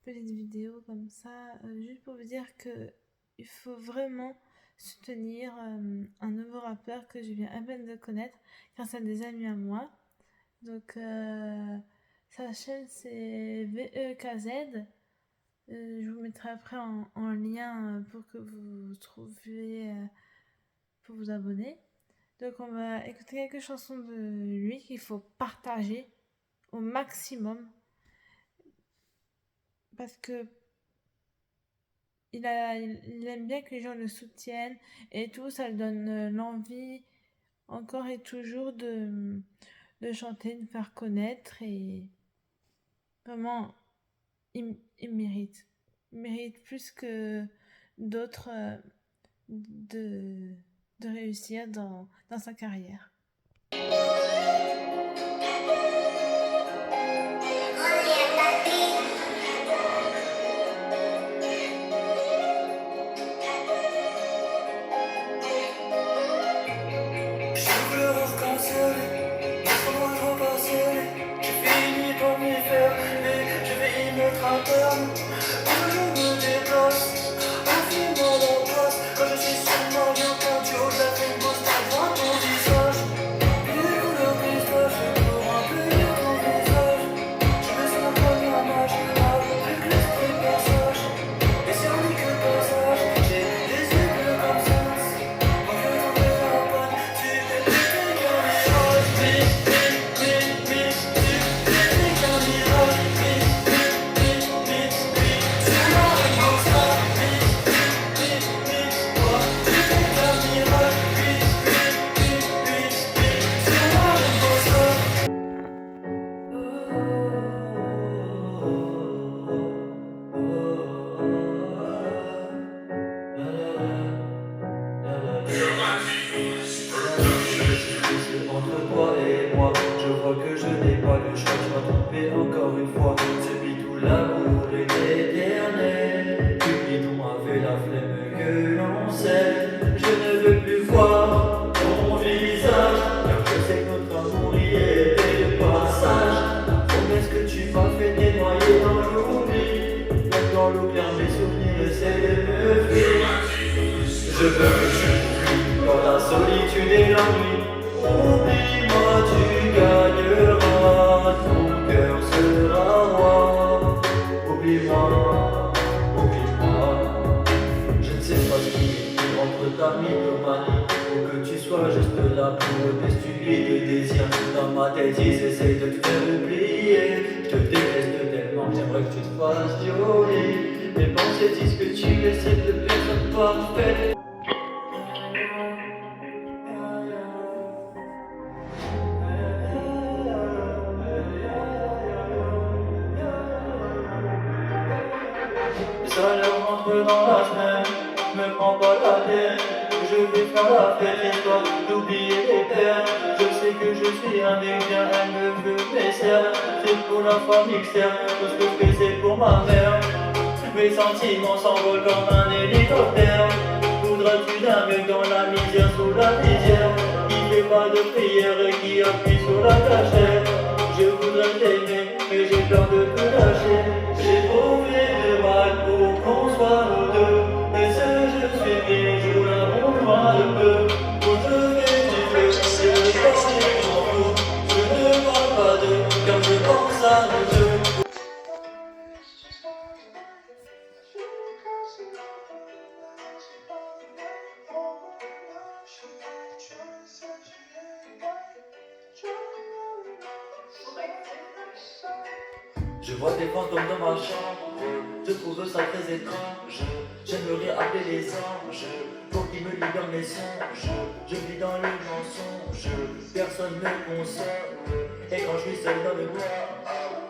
petite vidéo comme ça, juste pour vous dire que il faut vraiment soutenir un nouveau rappeur que je viens à peine de connaître grâce à des amis à moi. Donc sa chaîne c'est VEKZ. Je vous mettrai après en lien pour que vous trouviez pour vous abonner. Donc on va écouter quelques chansons de lui qu'il faut partager au maximum parce que il aime bien que les gens le soutiennent et tout, ça lui donne l'envie encore et toujours de chanter, de faire connaître et vraiment il mérite. Il mérite plus que d'autres de, de réussir dans sa carrière. Entre toi et moi, je crois que je n'ai pas le choix. Je m'as trompé encore une fois. Celui tout l'amour est éternel. Celui dont avait la flemme que l'on sait. Je ne veux plus voir ton visage, car je sais que notre amour y était de passage. Promesse que tu m'as fait dénoyer dans l'oubli. Même dans l'eau claire, mes souvenirs essaient de me fuir. Je veux que tu fuis dans la solitude et l'ennui. Oublie-moi, tu gagneras, ton cœur sera roi. Oublie-moi, oublie-moi. Je ne sais pas ce qui est pire entre ta mythomanie ou que tu sois juste là pour des stupides désirs. Dans ma tête, ils essayent de te faire oublier. Je te déteste tellement, j'aimerais que tu te fasses jolie. Mes pensées disent que tu essaies de personne parfaite. Ça leur rentre dans la semaine, me prends pas la tête. Je vais faire la fête histoire d'oublier les peines. Je sais que je suis un mec bien, elle me veut mes serres. C'est pour la famille externe, tout ce que je fais c'est pour ma mère. Mes sentiments s'envolent comme un hélicoptère. Voudras-tu d'un mec dans la misère, sous la lisière, qui fait pas de prière et qui appuie sur la cachette. Je voudrais t'aimer, mais j'ai peur de tout lâcher. J'ai trouvé le mal pour qu'on soit nous deux. Et ce je suis bien, je l'avons loin de peu. Où je vais, tu veux, je ne pense que m'en fous. Je ne parle pas d'eux, car je pense à nous deux. Je vois des fantômes dans ma chambre, je trouve ça très étrange. J'aimerais appeler les anges pour qu'ils me libèrent mes songes. Je vis dans le mensonge, personne ne me console. Et quand je suis seul dans le noir,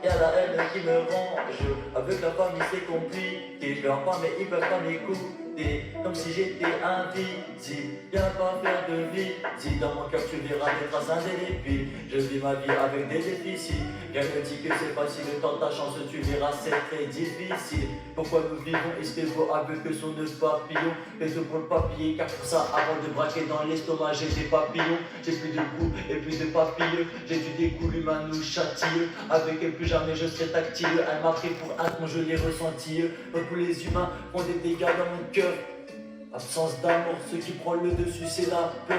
y'a la haine qui me ronge. Avec la famille c'est compliqué, je pleure pas mais ils peuvent pas m'écouter. côté, comme si j'étais invisible. Viens pas faire de visite, dans mon cœur tu verras des traces indélébiles. Je vis ma vie avec des déficits. Rien me dit que c'est facile, tant ta chance tu verras c'est très difficile. Pourquoi nous vivons espérons avec que son œuf papillon. Mais pour le papier, car pour ça avant de braquer dans l'estomac j'ai des papillons. J'ai plus de goût et plus de papilleux. J'ai dû découler l'humain nous châtie. Avec elle plus jamais je serai tactile. Elle m'a pris pour un con, je l'ai ressenti. Tous les humains font des dégâts dans mon cœur. Absence d'amour, ce qui prend le dessus c'est la peur.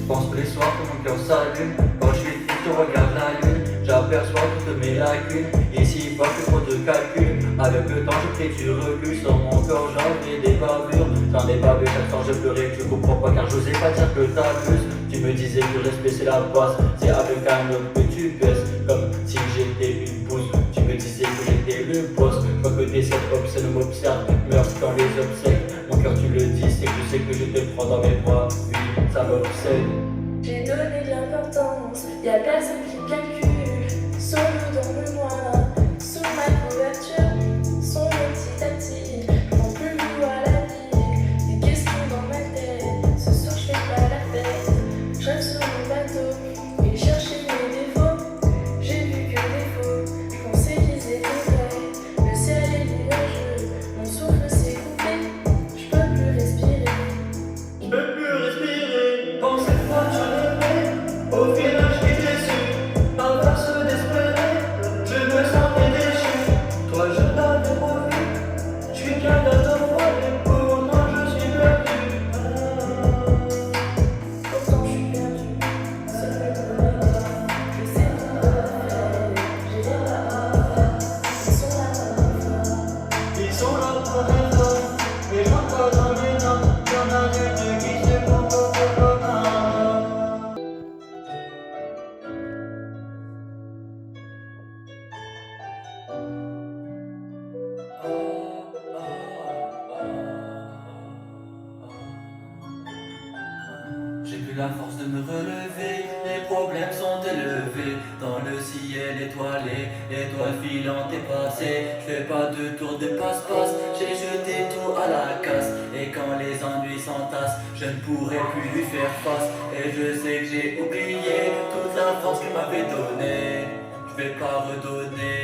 Pense tous les soirs que mon cœur s'allume. Quand je suis triste, je regarde la lune. J'aperçois toutes mes lacunes. Ici, pas que trop de calcul. Avec le temps, j'ai pris du recul. Sur mon corps, j'en ai des bavures. J'en ai bavé chaque temps, je pleurais. Tu comprends pas car j'osais pas dire que t'abuses. Tu me disais que le respect c'est la base. C'est avec un homme que tu baisses. Comme si j'étais une pousse. Tu me disais que j'étais le boss. Pas que des cette obscène m'observe. Meurs quand les obsèques. Mon cœur, tu le dis, c'est que je sais que je te prends dans mes bras. Oui, ça m'obsède. J'ai donné de l'importance, y'a personne qui calcule. Solo dans le noir, sous ma couverture, sombre petit à petit. Prends plus goût à la vie, des questions dans ma tête. Ce soir je fais pas la fête, je rêve sur mon bateau et chercher mes défauts. J'ai vu que des faux, je pensais qu'ils étaient vrais. Le ciel est nuageux, mon souffle s'est coupé, je peux plus respirer. Je peux plus respirer. Quand cette fois tu me au final je suis déçu. À force d'espérer, je me sentais déchu. Toi je t'avais promis, je suis qu'un gâteau froid. Et pourtant je suis perdu. Pourtant je suis perdu, seul pour les toi. Je sais tout faire, j'ai rien à faire. Ils sont là pour moi. Ils sont là pour toi. Et j'entends dans les noms. Y'en a une qui se comporte comme un. J'ai plus la force de me relever, les problèmes sont élevés. Dans le ciel étoilé, l'étoile filante est passée. Je fais pas de tour de passe-passe, j'ai jeté tout à la casse. Et quand les ennuis s'entassent, je ne pourrai plus lui faire face. Et je sais que j'ai oublié toute la force que m'avait donnée. Je vais pas redonner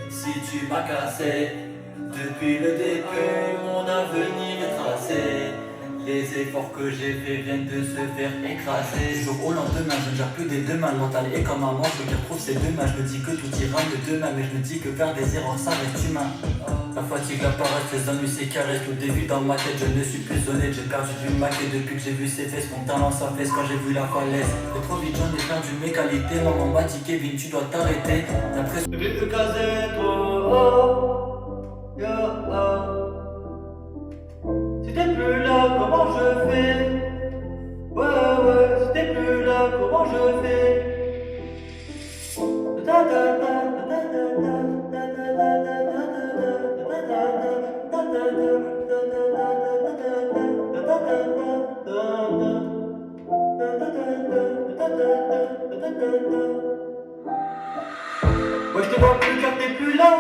si tu m'as cassé. Depuis le début, mon avenir est tracé. Les efforts que j'ai faits viennent de se faire écraser. Jour au lendemain, je ne gère plus des deux mains. Le mental est comme un manche, je retrouve ces deux mains. Je me dis que tout ira de demain, mais je me dis que faire des erreurs, ça reste humain. La fatigue, la paresse, les ennuis, c'est carré. Tout début dans ma tête, je ne suis plus honnête. J'ai perdu du maquet depuis que j'ai vu ses fesses. Mon talent s'affaisse quand j'ai vu la falaise. Et trop vite, j'en ai perdu mes qualités. Maman m'a dit, Kevin, tu dois t'arrêter. D'après ce que j'ai casé, si t'es plus là, comment je fais? Ouais, si t'es plus là, comment je fais? Ouais, je te vois plus car t'es plus là.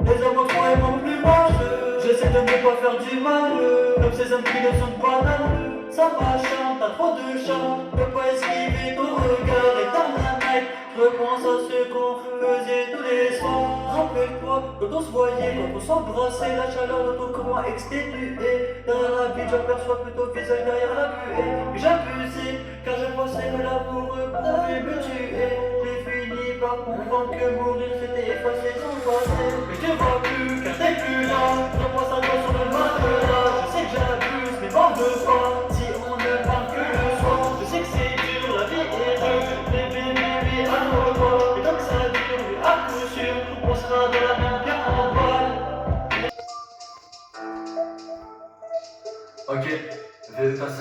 Les hommes trop et mon plus moche. J'essaie de ne pas faire du mal. Comme ces hommes qui ne sont pas banals. Ça machin, t'as trop de charme. Je peux pas esquiver ton regard et ta mec. Je repense à ce qu'on faisait tous les soirs. Rappelle-toi quand on se voyait, quand on s'embrassait. La chaleur de ton corps exténué. Derrière la vie, j'aperçois plutôt le visage derrière la buée. Mais j'abusais car je pensais que l'amour pouvait me tuer. J'ai fini par comprendre que mourir c'était effacer son passé. Mais je te vois plus car t'es plus là. Je repense à toi sur le matelas. Je sais que j'abuse mais m'en veux pas. Si on Ok, VEKZ.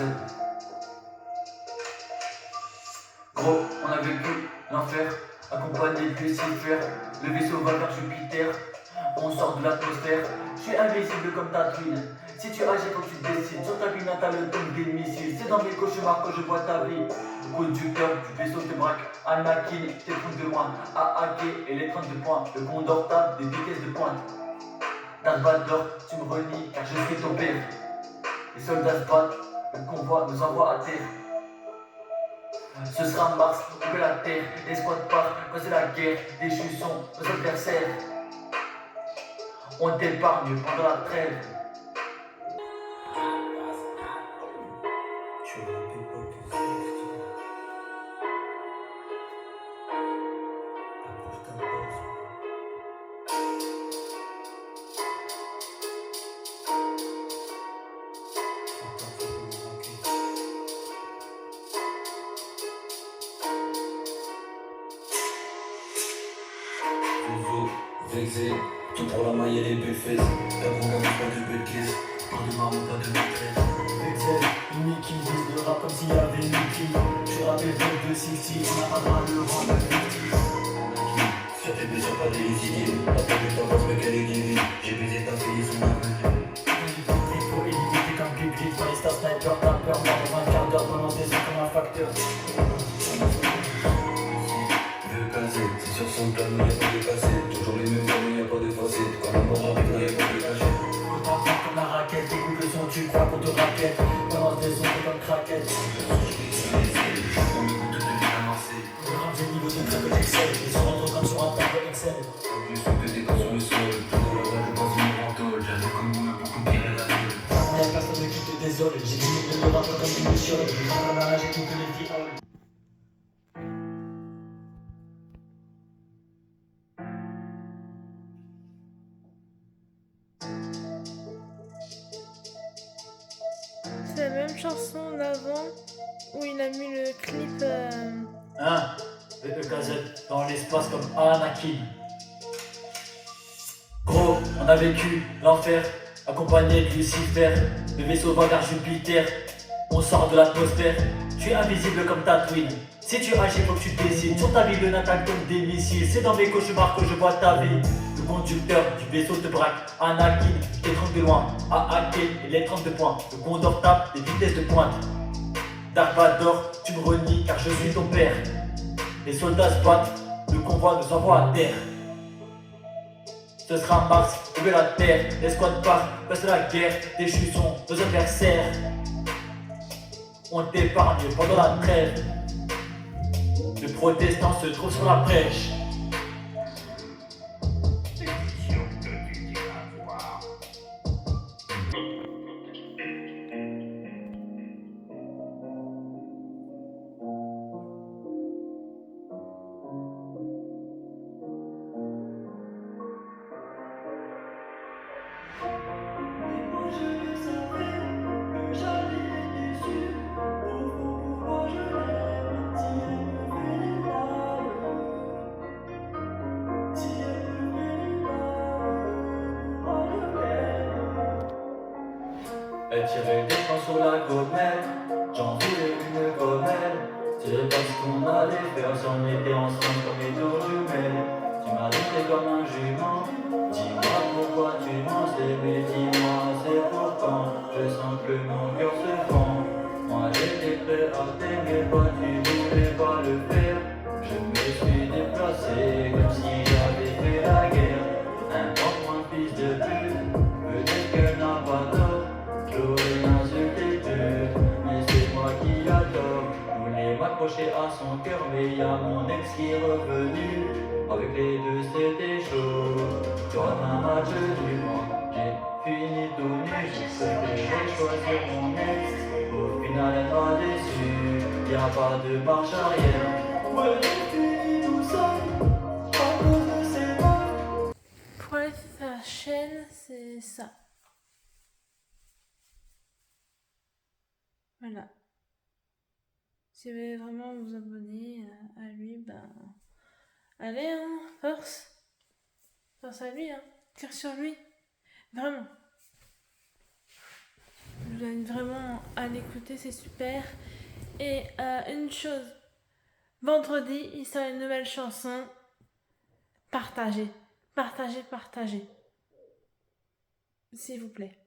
Gros, on a vécu l'enfer, accompagné de Lucifer, le vaisseau va vers Jupiter, on sort de l'atmosphère, je suis invisible comme ta twin. Si tu agis quand tu décides, sur ta vie natale, le tombe des missiles, c'est dans mes cauchemars que je vois ta vie. Le conducteur du vaisseau te braque, Anakin, tes trucs de loin, à hacker et les 32 points, le condor tape des vitesses de pointe. Darth Vader, tu me renies car je suis ton père. Les soldats se battent, le convoi nous envoie à terre. Ce sera Mars, on fait la terre, l'escouade part, quand c'est la guerre, des sont nos adversaires. On t'épargne pendant la trêve. Vexé, tout pour la maille et les belles fesses. D'abondance, pas de belles caisses. Pas de marron, pas de maîtresse. Vexé, unique qui vise le rap comme s'il y avait une qui. Je rappelle de 60, on n'a pas droit de le rendre fictif. Sur tes blessures, pas des idées. La peine de ta voix, mais qu'elle est divine. J'ai baisé ta fille, son avenir. Il faut illimité comme public, dans les stars sniper, t'as peur, mort dans un quart d'heure, balance des sons comme un facteur. VEKZ, c'est sur son plan, y'a pas de cassette. Toujours les mêmes hommes, y'a pas de facettes. Quand la mort arrive, y'a pas de cachette. Autant fort comme la raquette, écoute le son, tu crois qu'on te raquette. Balance des sons comme craquette. On écoute de vie à Marseille. Le rap, j'ai le niveau de très peu d'excel, ils sont rentrés comme sur un tableau Excel. Du son que des sur le sol. Tout dans la rage, je pense une mentole. J'arrive comme vous, mais beaucoup pire à la gueule. Y'a personne qui te désole, j'ai limité le rap comme une chiole. J'ai dans la rage et toutes les viols. C'est la même chanson d'avant où il a mis le clip. Hein, VEKZ, dans l'espace comme Anakin. Gros, on a vécu l'enfer, accompagné de Lucifer. Le vaisseau va vers Jupiter, on sort de l'atmosphère. Je suis invisible comme ta twin. Si tu agis, faut que tu décides. Sur ta ville, n'attaque comme des missiles. C'est dans mes cauchemars que je vois ta vie. Le conducteur du vaisseau te braque, Anakin, t'es de loin, à hacker et les 32 points. Le condor tape des vitesses de pointe. Darth Vader, tu me renies car je suis ton père. Les soldats se battent, le convoi nous envoie à terre. Ce sera Mars, trouver la terre, l'escouade part, passe la guerre, déchus sont nos adversaires. On t'épargne pendant la trêve. Le protestant se trouve sur la brèche. Elle tirait des plans sur la gommette, j'en voulais une comme elle. C'est parce qu'on allait faire s'en était ensemble comme les tours jumelles. Tu m'as laissé comme un jument, dis-moi pourquoi tu m'en sais, mais dis-moi c'est pour quand. Je sens que mon cœur se fend. Moi j'étais prêt à t'aimer, toi tu voulais pas le faire. Je me suis déplacé comme si j'avais fait la guerre. Importe-moi fils de pute, peut-être qu'elle n'a pas tort. J'aurais insulté Dieu, mais c'est moi qui a tort. Je voulais m'accrocher à son cœur, mais y a mon ex qui est revenu. Avec les deux c'était chaud, toi un match du moi. J'ai fini tout nu, j'ai préféré choisir mon ex. Au final elle m'a déçu, y a pas de marche arrière. Ouais, j'ai fini tout seul, à cause de ces meufs. Pour aller sur sa chaîne, c'est ça. Voilà. Si vous voulez vraiment vous abonner à lui, ben. Allez, hein, force. Force à lui, hein. Cœur sur lui. Vraiment. Je vous donne vraiment. l'écouter, c'est super. Et une chose, vendredi, il sort une nouvelle chanson. Partagez, partagez, partagez. S'il vous plaît.